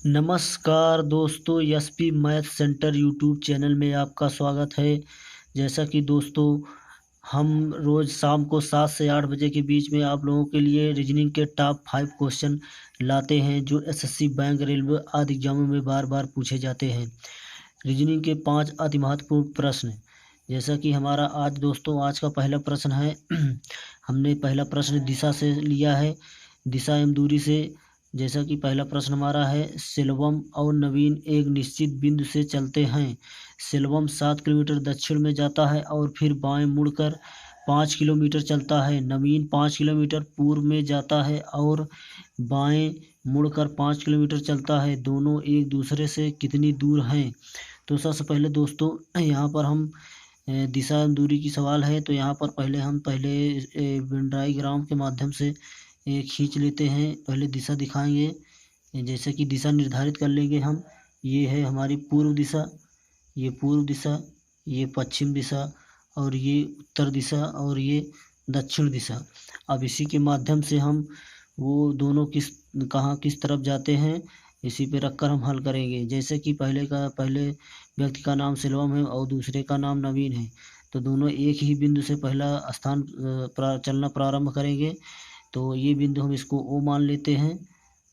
नमस्कार दोस्तों, SP math centre YouTube channel में आपका स्वागत है। जैसा कि दोस्तों हम रोज़ शाम को 7 से 8 बजे के बीच में आप लोगों के लिए रीजनिंग के टॉप 5 क्वेश्चन लाते हैं जो एसएससी, बैंक, रेलवे आदि एग्जामों में बार बार पूछे जाते हैं। रीजनिंग के 5 अति महत्वपूर्ण प्रश्न। जैसा कि हमारा आज का पहला प्रश्न है हमने पहला प्रश्न दिशा से लिया है, दिशा एवं दूरी से। जैसा कि पहला प्रश्न हमारा है, सिल्वम और नवीन एक निश्चित बिंदु से चलते हैं। सिल्वम 7 किलोमीटर दक्षिण में जाता है और फिर बाएं मुड़कर 5 किलोमीटर चलता है। नवीन 5 किलोमीटर पूर्व में जाता है और बाएं मुड़कर 5 किलोमीटर चलता है। दोनों एक दूसरे से कितनी दूर हैं? तो सबसे पहले दोस्तों यहाँ पर हम दिशा एवं दूरी की सवाल है, तो यहाँ पर हम पहले वेन डायग्राम के माध्यम से खींच लेते हैं। पहले दिशा दिखाएंगे, जैसे कि दिशा निर्धारित कर लेंगे हम। ये है हमारी पूर्व दिशा, ये पूर्व दिशा, ये पश्चिम दिशा और ये उत्तर दिशा और ये दक्षिण दिशा। अब इसी के माध्यम से हम वो दोनों किस तरफ जाते हैं, इसी पे रखकर हम हल करेंगे। जैसे कि पहले व्यक्ति का नाम सिल्वम है और दूसरे का नाम नवीन है, तो दोनों एक ही बिंदु से पहला स्थान चलना प्रारंभ करेंगे। तो ये बिंदु हम इसको ओ मान लेते हैं,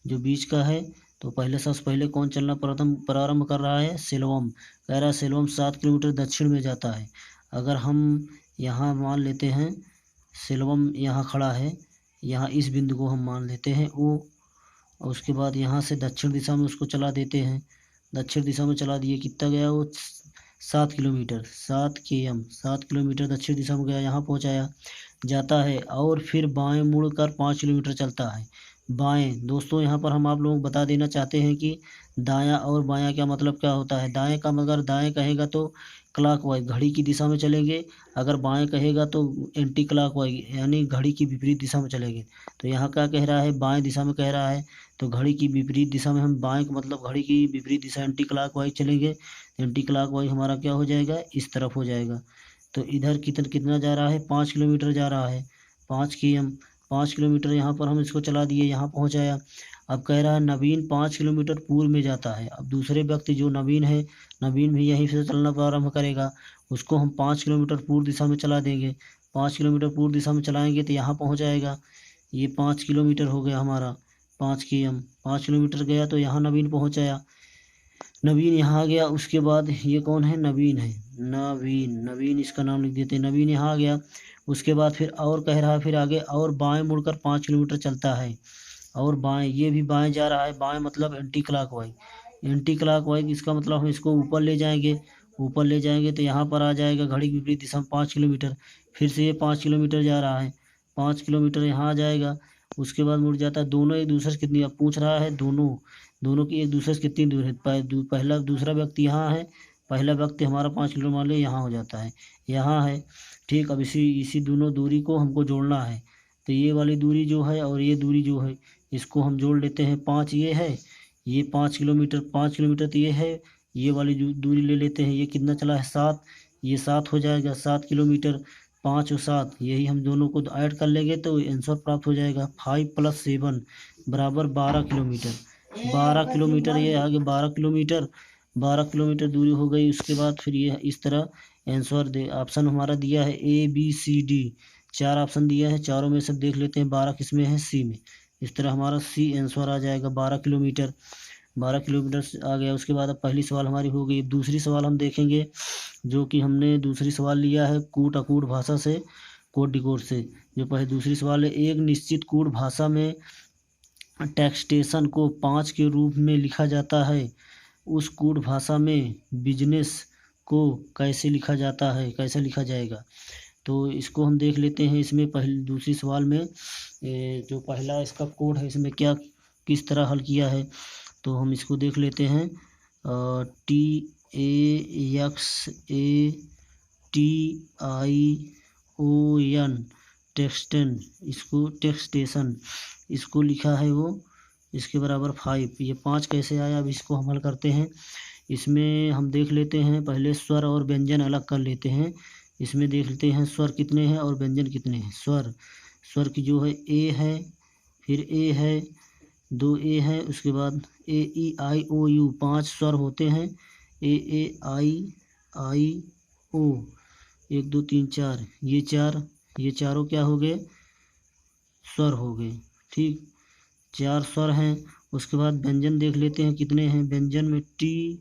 जो बीच का है। तो सबसे पहले कौन चलना प्रारंभ कर रहा है? सिल्वम। कह रहा है सिल्वम 7 किलोमीटर दक्षिण में जाता है। अगर हम यहाँ मान लेते हैं, सिल्वम यहाँ खड़ा है, यहाँ इस बिंदु को हम मान लेते हैं ओ, और उसके बाद यहाँ से दक्षिण दिशा में उसको चला देते हैं। दक्षिण दिशा में चला दिए, कितना गया वो? 7 किलोमीटर, 7 किलोमीटर दक्षिण दिशा में गया, यहाँ पहुँचाया जाता है और फिर बाएं मुड़कर 5 किलोमीटर चलता है। बाएं दोस्तों, यहाँ पर हम आप लोगों को बता देना चाहते हैं कि दायां और बायां क्या मतलब क्या होता है। दाएं का मगर दाएं कहेगा तो क्लॉकवाइज घड़ी की दिशा में चलेंगे, अगर बाएं कहेगा तो एंटी क्लॉकवाइज यानी घड़ी की विपरीत दिशा में चलेंगे। तो यहाँ क्या कह रहा है? बाएं दिशा में कह रहा है, तो घड़ी की विपरीत दिशा में हम बाएं का मतलब घड़ी की विपरीत दिशा एंटी क्लॉकवाइज चलेंगे। एंटी क्लॉकवाइज हमारा क्या हो जाएगा? इस तरफ हो जाएगा। तो इधर कितना जा रहा है? 5 किलोमीटर जा रहा है। 5 किलोमीटर यहाँ पर हम इसको चला दिए, यहाँ पहुँचाया। अब कह रहा है नवीन 5 किलोमीटर पूर्व में जाता है। अब दूसरे व्यक्ति जो नवीन है, नवीन भी यहीं से चलना प्रारंभ करेगा, उसको हम 5 किलोमीटर पूर्व दिशा में चला देंगे। 5 किलोमीटर पूर्व दिशा में चलाएंगे तो यहाँ पहुँच जाएगा। ये 5 किलोमीटर हो गया हमारा। 5 किलोमीटर गया तो यहाँ नवीन पहुँचाया, नवीन यहाँ आ गया। उसके बाद ये कौन है? नवीन है। नवीन इसका नाम लिख देते हैं। नवीन यहाँ आ गया। उसके बाद फिर और कह रहा है, फिर आगे और बाएं मुड़कर 5 किलोमीटर चलता है और बाएं, ये भी बाएं जा रहा है। बाएं मतलब एंटी क्लॉकवाइज। एंटी क्लॉकवाइज इसका मतलब हम इसको ऊपर ले जाएंगे। ऊपर ले जाएंगे तो यहाँ पर आ जाएगा घड़ी की विपरीत दिशा में 5 किलोमीटर। फिर से ये 5 किलोमीटर जा रहा है, 5 किलोमीटर यहाँ आ जाएगा। उसके बाद मुड़ जाता है। दोनों एक दूसरे से कितनी, अब पूछ रहा है दोनों की एक दूसरे से कितनी दूर है। दूसरा व्यक्ति यहाँ है, पहला व्यक्ति हमारा 5 किलोमीटर मान लो यहाँ हो जाता है, यहाँ है। ठीक, अब इसी दोनों दूरी को हमको जोड़ना है। तो ये वाली दूरी जो है और ये दूरी जो है, इसको हम जोड़ लेते हैं। 5 ये है, ये 5 किलोमीटर, 5 किलोमीटर तो ये है, ये वाली दूरी ले लेते हैं। ये कितना चला है? 7। ये 7 हो जाएगा, 7 किलोमीटर। 5 और 7 यही हम दोनों को ऐड कर लेंगे तो आंसर प्राप्त हो जाएगा। 5 + 7 बराबर 12 किलोमीटर। 12 किलोमीटर ये आगे 12 किलोमीटर दूरी हो गई। उसके बाद फिर ये इस तरह आंसर ऑप्शन हमारा दिया है ABCD, 4 ऑप्शन दिया है। चारों में से देख लेते हैं 12 किस में है? सी में। इस तरह हमारा सी आंसर आ जाएगा, 12 किलोमीटर। 12 किलोमीटर आ गया। उसके बाद अब पहली सवाल हमारी हो गई। दूसरी सवाल हम देखेंगे, जो कि हमने दूसरी सवाल लिया है कूट अकूट भाषा से, कोड डिकोड से। जो पहले दूसरी सवाल है, एक निश्चित कूट भाषा में टैक्सटेशन को 5 के रूप में लिखा जाता है। उस कूट भाषा में बिजनेस को कैसे लिखा जाता है, कैसे लिखा जाएगा? तो इसको हम देख लेते हैं। इसमें दूसरी सवाल में जो पहला इसका कोड है, इसमें क्या किस तरह हल किया है, तो हम इसको देख लेते हैं। TAXATION टेक्सटेशन इसको लिखा है वो, इसके बराबर 5। ये 5 कैसे आया? अब इसको हम हल करते हैं। इसमें हम देख लेते हैं, पहले स्वर और व्यंजन अलग कर लेते हैं। इसमें देख लेते हैं स्वर कितने हैं और व्यंजन कितने हैं। स्वर की जो है ए है, फिर ए है, 2 ए है, उसके बाद ए ई आई ओ यू 5 स्वर होते हैं। ए आई ओ 1 2 3 4 ये चारों क्या हो गए, स्वर हो गए। ठीक, 4 स्वर हैं। उसके बाद व्यंजन देख लेते हैं कितने हैं। व्यंजन में T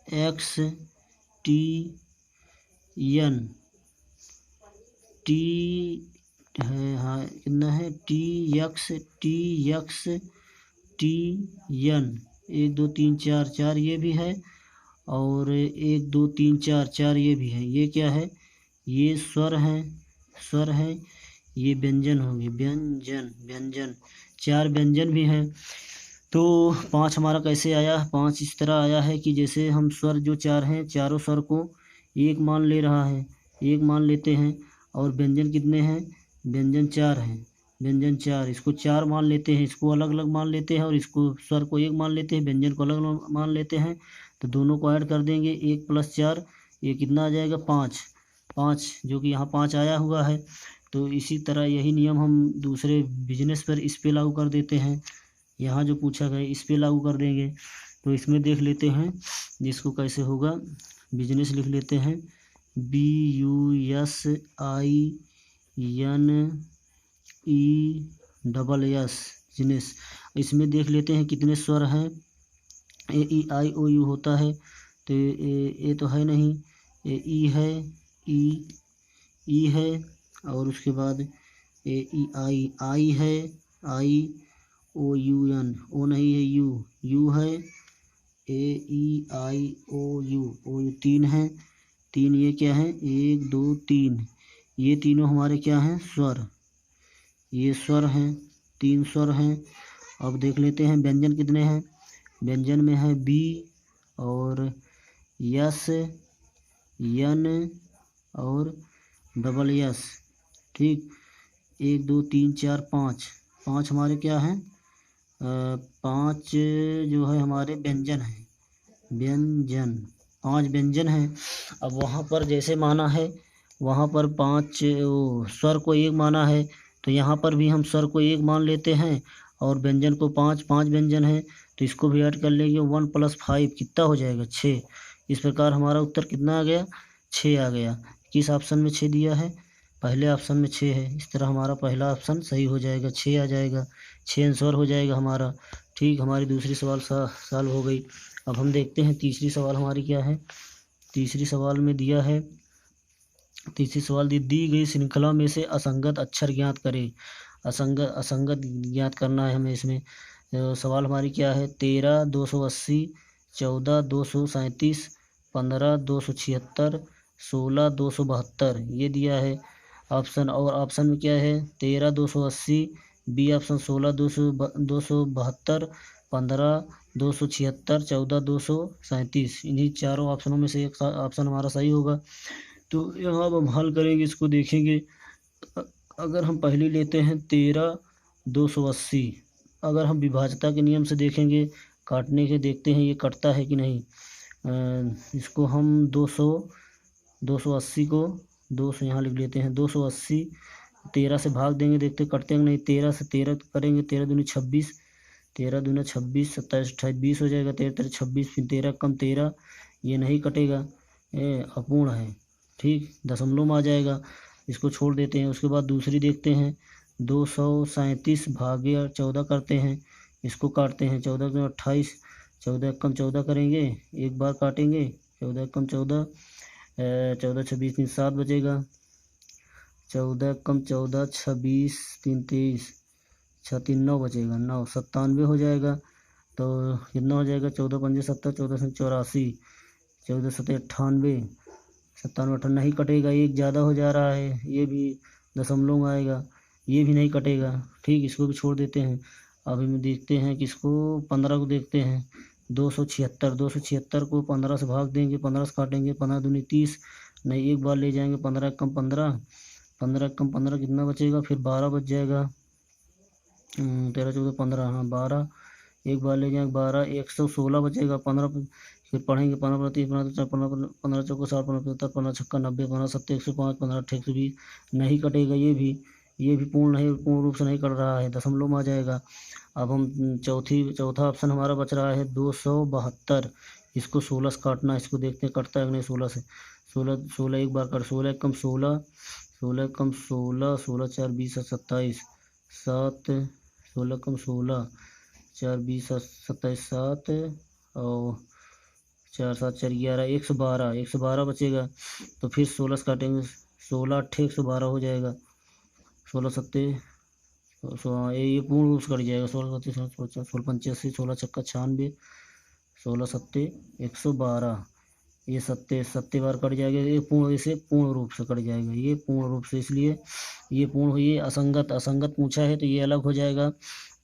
X T N T है, हाँ कितना है, टी एक्स टी एन 1 2 3 4 4 ये भी है, और 1 2 3 4 4 ये भी है। ये क्या है, ये स्वर है। ये व्यंजन होंगे, व्यंजन 4 व्यंजन भी हैं। तो 5 हमारा कैसे आया, 5 इस तरह आया है कि जैसे हम स्वर जो 4 हैं, चारों स्वर को एक मान ले रहा है, एक मान लेते हैं। और व्यंजन कितने हैं, व्यंजन 4 हैं, व्यंजन 4, इसको 4 मान लेते हैं, इसको अलग अलग मान लेते हैं, और इसको स्वर को एक मान लेते हैं, व्यंजन को अलग अलग मान लेते हैं। तो दोनों को ऐड कर देंगे, 1 + 4 ये कितना आ जाएगा, 5, जो कि यहाँ 5 आया हुआ है। तो इसी तरह यही नियम हम दूसरे बिजनेस पर इस पे लागू कर देते हैं। यहाँ जो पूछा गया इस पे लागू कर देंगे। तो इसमें देख लेते हैं जिसको कैसे होगा। बिजनेस लिख लेते हैं, BUSINESS, बिजनेस। इसमें देख लेते हैं कितने स्वर हैं। AEIOU होता है, तो ए तो है नहीं, ई है, ई है, और उसके बाद आई है, IOUN, ओ नहीं है, यू है, AEIOU 3 है, 3 ये क्या है, 1 2 3, ये तीनों हमारे क्या हैं, स्वर, ये स्वर हैं, 3 स्वर हैं। अब देख लेते हैं व्यंजन कितने हैं। व्यंजन में है B और यस, यन और SS। ठीक, 1 2 3 4 5 हमारे क्या हैं, 5 जो है हमारे व्यंजन हैं, 5 व्यंजन हैं। अब वहाँ पर जैसे माना है, वहाँ पर 5 स्वर को 1 माना है, तो यहाँ पर भी हम स्वर को 1 मान लेते हैं, और व्यंजन को 5 व्यंजन है, तो इसको भी ऐड कर लेंगे। 1 + 5 कितना हो जाएगा, 6। इस प्रकार हमारा उत्तर कितना आ गया, 6 आ गया। किस ऑप्शन में 6 दिया है, पहले ऑप्शन में 6 है। इस तरह हमारा पहला ऑप्शन सही हो जाएगा, 6 आ जाएगा, 6 आंसर हो जाएगा हमारा। ठीक, हमारी दूसरी सवाल सॉल्व हो गई। अब हम देखते हैं तीसरी सवाल हमारी क्या है। तीसरी सवाल में दिया है, तीसरी सवाल दी गई श्रृंखला में से असंगत अक्षर ज्ञात करें। असंगत ज्ञात करना है हमें इसमें। सवाल हमारी क्या है, 13 280, 14 237, 15 276, 16 272 ये दिया है ऑप्शन। और ऑप्शन में क्या है, 13 280, बी ऑप्शन 16 272, 15 276, 14 237। इन्हीं चारों ऑप्शनों में से एक ऑप्शन हमारा सही होगा। तो यहाँ अब हम हल करेंगे, इसको देखेंगे। अगर हम पहले लेते हैं 13 280, अगर हम विभाज्यता के नियम से देखेंगे, काटने के देखते हैं ये कटता है कि नहीं। इसको हम 280 को 200 यहाँ लिख लेते हैं। 280 13 से भाग देंगे, देखते कटते हैं नहीं। 13 से 13 करेंगे, 13 दूनी 26, 13 दूना 26, 27 28 20 हो जाएगा। 13 13 26, फिर 13 कम 13, ये नहीं कटेगा, अपूर्ण है। ठीक, दशमलव में आ जाएगा, इसको छोड़ देते हैं। उसके बाद दूसरी देखते हैं, 237 भागे 14 करते हैं, इसको काटते हैं। 14 में 28, 14 कम 14 करेंगे, एक बार काटेंगे, 14 कम 14, 14 26 3 7 बचेगा। 14 कम 14 26 3 23, 6 3 9 बचेगा, 9 97 हो जाएगा। तो कितना हो जाएगा, 14 5 70, 14 से 84, 14 7 98, 97 18 नहीं कटेगा, एक ज़्यादा हो जा रहा है, ये भी दशमलव में आएगा, ये भी नहीं कटेगा। ठीक, इसको भी छोड़ देते हैं। अब हम देखते हैं कि इसको 15 को देखते हैं। 276 को 15 से भाग देंगे, 15 से काटेंगे, 15 दूनी 30, नहीं एक बार ले जाएंगे, 15 कम 15, 15 कम 15 कितना बचेगा, फिर 12 बच जाएगा। 13 14 15, हाँ 12, एक बार ले जाएंगे 12, 116 बचेगा। 15 फिर पढ़ेंगे, 15 30 15 15 चौको 60, 15 75, 15 छक्का 90, 15 7 105, 15 8 120, नहीं कटेगा, ये भी पूर्ण रूप से नहीं कट रहा है, दशमलव में आ जाएगा। अब हम चौथा ऑप्शन हमारा बच रहा है 272। इसको 16 से काटना, इसको देखते हैं कटता है कि नहीं 16 से। 16 एक बार कट, 16 कम 16, 16 कम 16, 16 4 20 27, 7, 16 कम 16, 4 20 27, 7 और 4 7 4 11, 112, 112 बचेगा। तो फिर 16 से काटेंगे, 16 8 112 हो जाएगा। 16 सत्ते ये पूर्ण रूप से कट जाएगा। 16 सत्ते 16 85, 16 छक्का 96, 16 सत्ते 112। ये सत्ते बार कट जाएगा, ये पूर्ण रूप से कट जाएगा, ये पूर्ण रूप से, इसलिए ये असंगत पूछा है तो ये अलग हो जाएगा।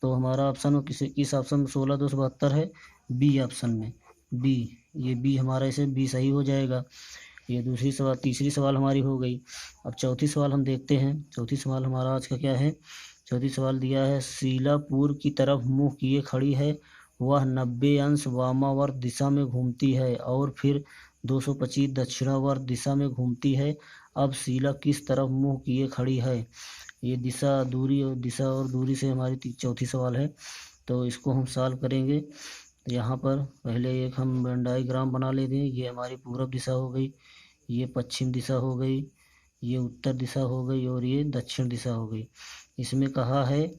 तो हमारा ऑप्शन किस ऑप्शन में 16 272 है? बी ऑप्शन में, बी। ये बी हमारा, इसे बी सही हो जाएगा। ये तीसरी सवाल हमारी हो गई। अब चौथी सवाल हम देखते हैं। चौथी सवाल हमारा आज का क्या है? चौथी सवाल दिया है, शीला पूर्व की तरफ मुंह किए खड़ी है, वह 90 अंश वामावर्त दिशा में घूमती है और फिर 225 दक्षिणावर्त दिशा में घूमती है। अब शीला किस तरफ मुंह किए खड़ी है? ये दिशा और दूरी से हमारी चौथी सवाल है। तो इसको हम सॉल्व करेंगे। यहाँ पर पहले एक हम वेन डायग्राम बना लेते हैं। ये हमारी पूरब दिशा हो गई, ये पश्चिम दिशा हो गई, ये उत्तर दिशा हो गई और ये दक्षिण दिशा हो गई। इसमें कहा है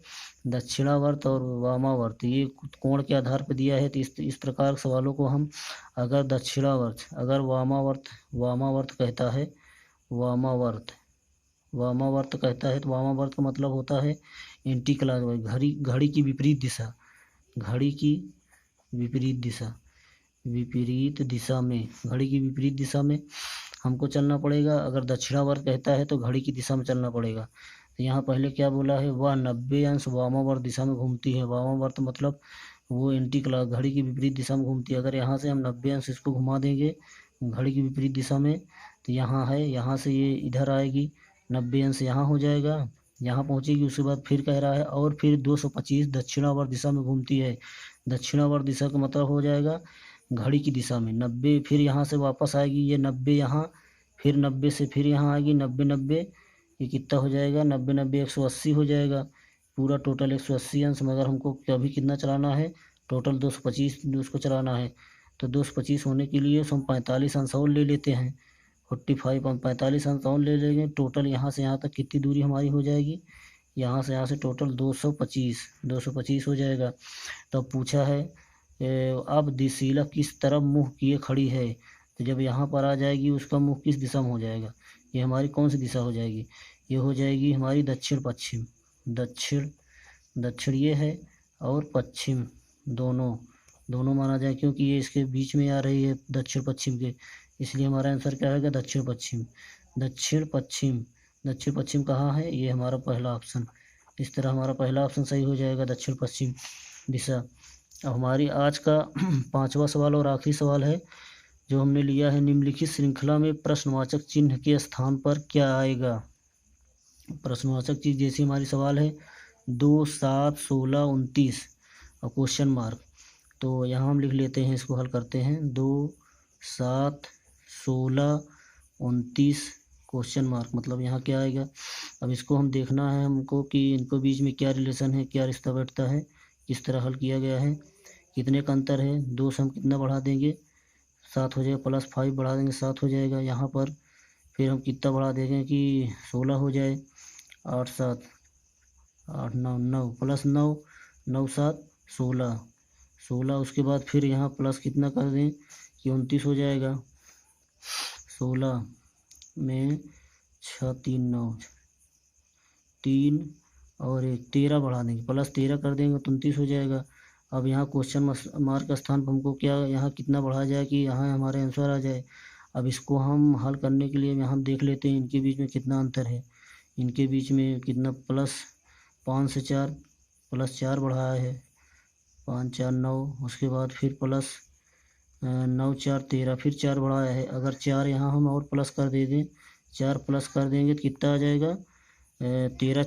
दक्षिणावर्त और वामावर्त, ये कोण के आधार पर दिया है। तो इस प्रकार के सवालों को हम अगर वामावर्त कहता है, वामावर्त कहता है तो वामावर्त का मतलब होता है एंटी क्लॉकवाइज, घड़ी की विपरीत दिशा, घड़ी की विपरीत दिशा में, घड़ी की विपरीत दिशा में हमको चलना पड़ेगा। अगर दक्षिणावर्त कहता है तो घड़ी की दिशा में चलना पड़ेगा। तो यहाँ पहले क्या बोला है? वह 90 अंश वामावर्त दिशा में घूमती है। वामावर्त मतलब वो एंटी क्लॉक, घड़ी की विपरीत दिशा में घूमती है। अगर यहाँ से हम 90 अंश इसको घुमा देंगे घड़ी की विपरीत दिशा में, तो यहाँ है, यहाँ से ये इधर आएगी, 90 अंश यहाँ हो जाएगा, यहाँ पहुँचेगी। उसके बाद फिर कह रहा है और फिर 225 दक्षिणावर्त दिशा में घूमती है। दक्षिणावर्त दिशा का मतलब हो जाएगा घड़ी की दिशा में। 90 फिर यहाँ से वापस आएगी, ये 90 यहाँ, फिर 90 से फिर यहाँ आएगी, 90 90, ये कितना हो जाएगा? 90 90 180 हो जाएगा। पूरा टोटल 180 अंश, मगर हमको अभी कितना चलाना है? टोटल 225 उसको चलाना है। तो 225 होने के लिए हम 45 अंश और ले लेते हैं। 45 हम 45 अंश और ले लेंगे। टोटल यहाँ से यहाँ तक कितनी दूरी हमारी हो जाएगी? यहाँ से टोटल 225 हो जाएगा। तो पूछा है अब शीला किस तरफ मुँह किए खड़ी है? तो जब यहाँ पर आ जाएगी उसका मुँह किस दिशा में हो जाएगा? ये हमारी कौन सी दिशा हो जाएगी? ये हो जाएगी हमारी दक्षिण पश्चिम। दक्षिण ये है और पश्चिम दोनों माना जाए, क्योंकि ये इसके बीच में आ रही है दक्षिण पश्चिम के, इसलिए हमारा आंसर क्या होगा? दक्षिण पश्चिम कहाँ है? ये हमारा पहला ऑप्शन। इस तरह हमारा पहला ऑप्शन सही हो जाएगा, दक्षिण पश्चिम दिशा। अब हमारी आज का 5वां सवाल और आखिरी सवाल है जो हमने लिया है, निम्नलिखित श्रृंखला में प्रश्नवाचक चिन्ह के स्थान पर क्या आएगा? प्रश्नवाचक चिन्ह जैसी हमारी सवाल है 2 7 16 29 और क्वेश्चन मार्क। तो यहाँ हम लिख लेते हैं, इसको हल करते हैं। 2 7 16 29 क्वेश्चन मार्क, मतलब यहाँ क्या आएगा? अब इसको हम देखना है हमको कि इनको बीच में क्या रिलेशन है, क्या रिश्ता बैठता है, किस तरह हल किया गया है, कितने का अंतर है। 2 से हम कितना बढ़ा देंगे? 7 हो जाएगा, प्लस 5 बढ़ा देंगे 7 हो जाएगा। यहाँ पर फिर हम कितना बढ़ा देंगे कि 16 हो जाए, 8 7 8 9 9 प्लस 9 9 7 16। उसके बाद फिर यहाँ प्लस कितना कर दें कि 29 हो जाएगा। 16 में 6 3 9 3 और 1 13 बढ़ा देंगे, प्लस 13 कर देंगे तो 29 हो जाएगा। अब यहाँ क्वेश्चन मार्क स्थान पर हमको क्या यहाँ कितना बढ़ा जाए कि यहाँ हमारे आंसर आ जाए। अब इसको हम हल करने के लिए यहाँ हम देख लेते हैं इनके बीच में कितना अंतर है। इनके बीच में कितना, प्लस 5 से 4 प्लस 4 बढ़ाया है, 5 4 9, उसके बाद फिर प्लस 9 4 13, फिर 4 बढ़ाया है। अगर 4 यहाँ हम और प्लस कर दे दें, 4 प्लस कर देंगे तो कितना आ जाएगा? 13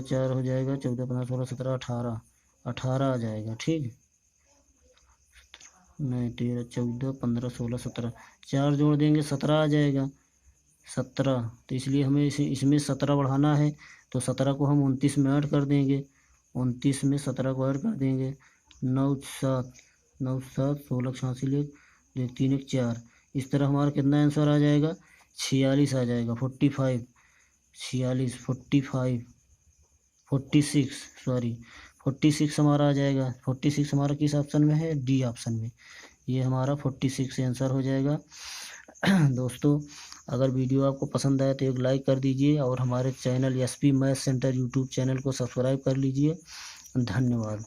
4 हो जाएगा, 14 15 16 17 18 आ जाएगा। ठीक, नहीं 13 14 15 16 17, 4 जोड़ देंगे 17 आ जाएगा, 17। तो इसलिए हमें इसमें 17 बढ़ाना है, तो 17 को हम 29 में ऐड कर देंगे। 29 में 17 को ऐड कर देंगे, 9 7 9 7 16 86 एक 3 1 4। इस तरह हमारा कितना आंसर आ जाएगा, 46 आ जाएगा, 45 46 45 46 सॉरी 46 हमारा आ जाएगा। 46 हमारा किस ऑप्शन में है, डी ऑप्शन में। ये हमारा 46 आंसर हो जाएगा। दोस्तों अगर वीडियो आपको पसंद आए तो एक लाइक कर दीजिए और हमारे channel SP math centre YouTube channel को सब्सक्राइब कर लीजिए। धन्यवाद।